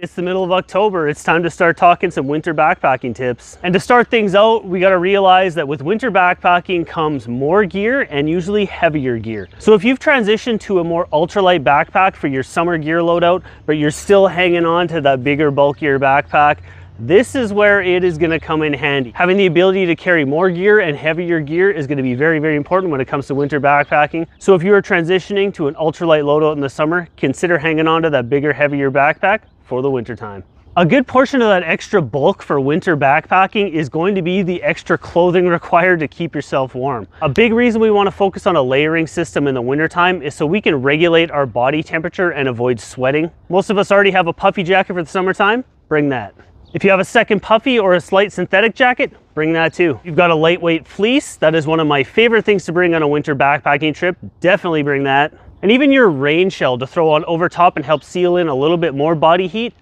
It's the middle of October. It's time to start talking some winter backpacking tips. And to start things out, we got to realize that with winter backpacking comes more gear and usually heavier gear. So if you've transitioned to a more ultralight backpack for your summer gear loadout, but you're still hanging on to that bigger, bulkier backpack, this is where it is going to come in handy. Having the ability to carry more gear and heavier gear is going to be very, very important when it comes to winter backpacking. So if you are transitioning to an ultralight loadout in the summer, consider hanging on to that bigger, heavier backpack for the winter time. A good portion of that extra bulk for winter backpacking is going to be the extra clothing required to keep yourself warm. A big reason we want to focus on a layering system in the wintertime is so we can regulate our body temperature and avoid sweating. Most of us already have a puffy jacket for the summertime. Bring that. If you have a second puffy or a slight synthetic jacket, bring that too. If you've got a lightweight fleece, that is one of my favorite things to bring on a winter backpacking trip. Definitely bring that. And even your rain shell to throw on over top and help seal in a little bit more body heat.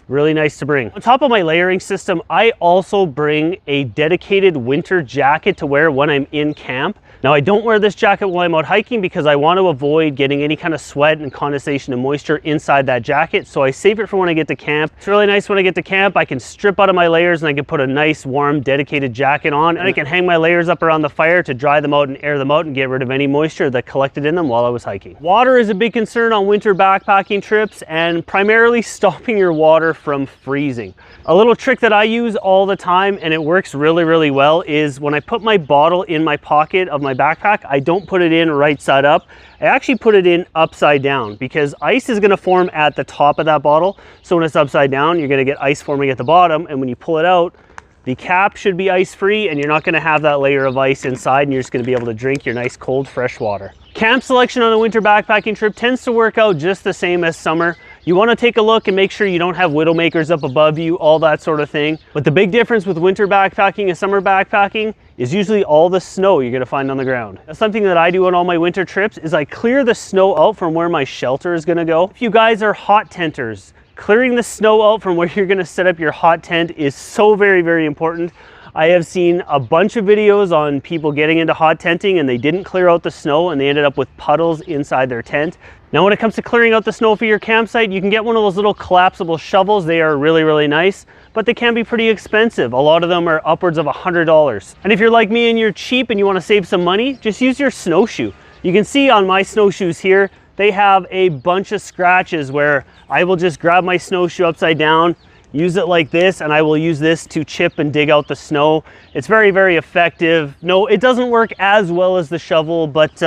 Really nice to bring. On top of my layering system, I also bring a dedicated winter jacket to wear when I'm in camp. Now, I don't wear this jacket while I'm out hiking because I want to avoid getting any kind of sweat and condensation and moisture inside that jacket. So I save it for when I get to camp. It's really nice when I get to camp. I can strip out of my layers and I can put a nice, warm, dedicated jacket on. And I can hang my layers up around the fire to dry them out and air them out and get rid of any moisture that collected in them while I was hiking. Water is a big concern on winter backpacking trips, and primarily stopping your water from freezing. A little trick that I use all the time, and it works really, really well, is when I put my bottle in my pocket of my backpack, I don't put it in right side up. I actually put it in upside down because ice is going to form at the top of that bottle. So when it's upside down, you're going to get ice forming at the bottom, and when you pull it out, the cap should be ice free and you're not going to have that layer of ice inside, and you're just going to be able to drink your nice cold fresh water. Camp selection on a winter backpacking trip tends to work out just the same as summer. You want to take a look and make sure you don't have widowmakers up above you, all that sort of thing. But the big difference with winter backpacking and summer backpacking is usually all the snow you're going to find on the ground. Now, something that I do on all my winter trips is I clear the snow out from where my shelter is going to go. If you guys are hot tenters, clearing the snow out from where you're going to set up your hot tent is so very, very important. I have seen a bunch of videos on people getting into hot tenting and they didn't clear out the snow and they ended up with puddles inside their tent. Now, when it comes to clearing out the snow for your campsite, you can get one of those little collapsible shovels. They are really, really nice, but they can be pretty expensive. A lot of them are upwards of $100. And if you're like me and you're cheap and you want to save some money, just use your snowshoe. You can see on my snowshoes here, they have a bunch of scratches where I will just grab my snowshoe upside down, use it like this, and I will use this to chip and dig out the snow. It's very, very effective. No, it doesn't work as well as the shovel, but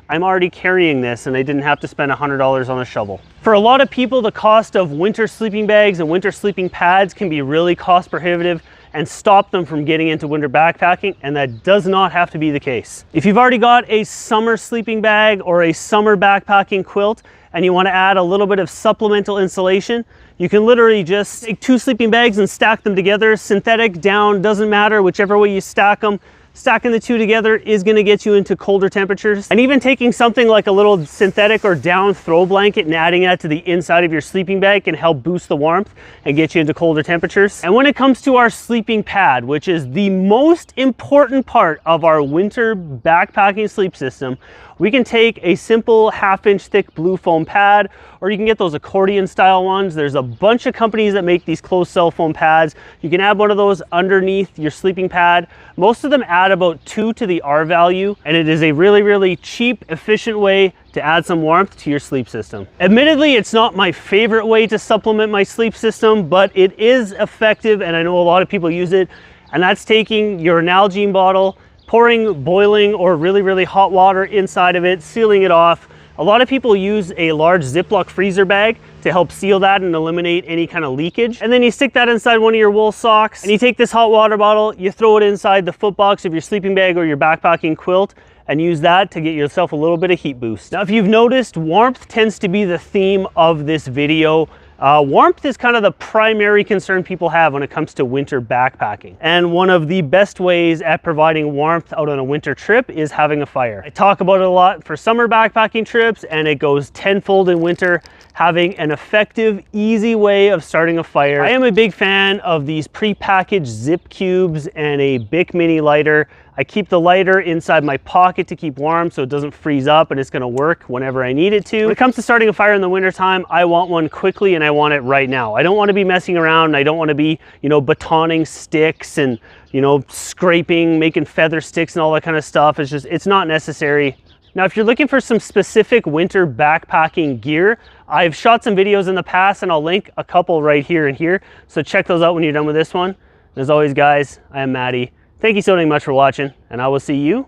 I'm already carrying this and I didn't have to spend $100 on a shovel. For a lot of people, the cost of winter sleeping bags and winter sleeping pads can be really cost prohibitive and stop them from getting into winter backpacking, and that does not have to be the case. If you've already got a summer sleeping bag or a summer backpacking quilt and you want to add a little bit of supplemental insulation, you can literally just take 2 sleeping bags and stack them together. Synthetic, down, doesn't matter, whichever way you stack them. Stacking the 2 together is going to get you into colder temperatures. And even taking something like a little synthetic or down throw blanket and adding that to the inside of your sleeping bag can help boost the warmth and get you into colder temperatures. And when it comes to our sleeping pad, which is the most important part of our winter backpacking sleep system, we can take a simple 1/2-inch thick blue foam pad, or you can get those accordion style ones. There's a bunch of companies that make these closed cell foam pads. You can add one of those underneath your sleeping pad. Most of them add about 2 to the R value, and it is a really, really cheap, efficient way to add some warmth to your sleep system. Admittedly, it's not my favorite way to supplement my sleep system, but it is effective, and I know a lot of people use it, and that's taking your Nalgene bottle, pouring boiling or really, really hot water inside of it, sealing it off. A lot of people use a large Ziploc freezer bag to help seal that and eliminate any kind of leakage. And then you stick that inside one of your wool socks, and you take this hot water bottle, you throw it inside the foot box of your sleeping bag or your backpacking quilt, and use that to get yourself a little bit of heat boost. Now, if you've noticed, warmth tends to be the theme of this video. Warmth is kind of the primary concern people have when it comes to winter backpacking. And one of the best ways at providing warmth out on a winter trip is having a fire. I talk about it a lot for summer backpacking trips, and it goes tenfold in winter, having an effective, easy way of starting a fire. I am a big fan of these pre-packaged zip cubes and a Bic mini lighter. I keep the lighter inside my pocket to keep warm so it doesn't freeze up, and it's gonna work whenever I need it to. When it comes to starting a fire in the wintertime, I want one quickly and I want it right now. I don't wanna be messing around, and I don't wanna be, you know, batoning sticks and, you know, scraping, making feather sticks and all that kind of stuff. It's just, it's not necessary. Now, if you're looking for some specific winter backpacking gear, I've shot some videos in the past and I'll link a couple right here and here. So check those out when you're done with this one. And as always, guys, I am Matty. Thank you so much for watching, and I will see you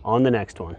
on the next one.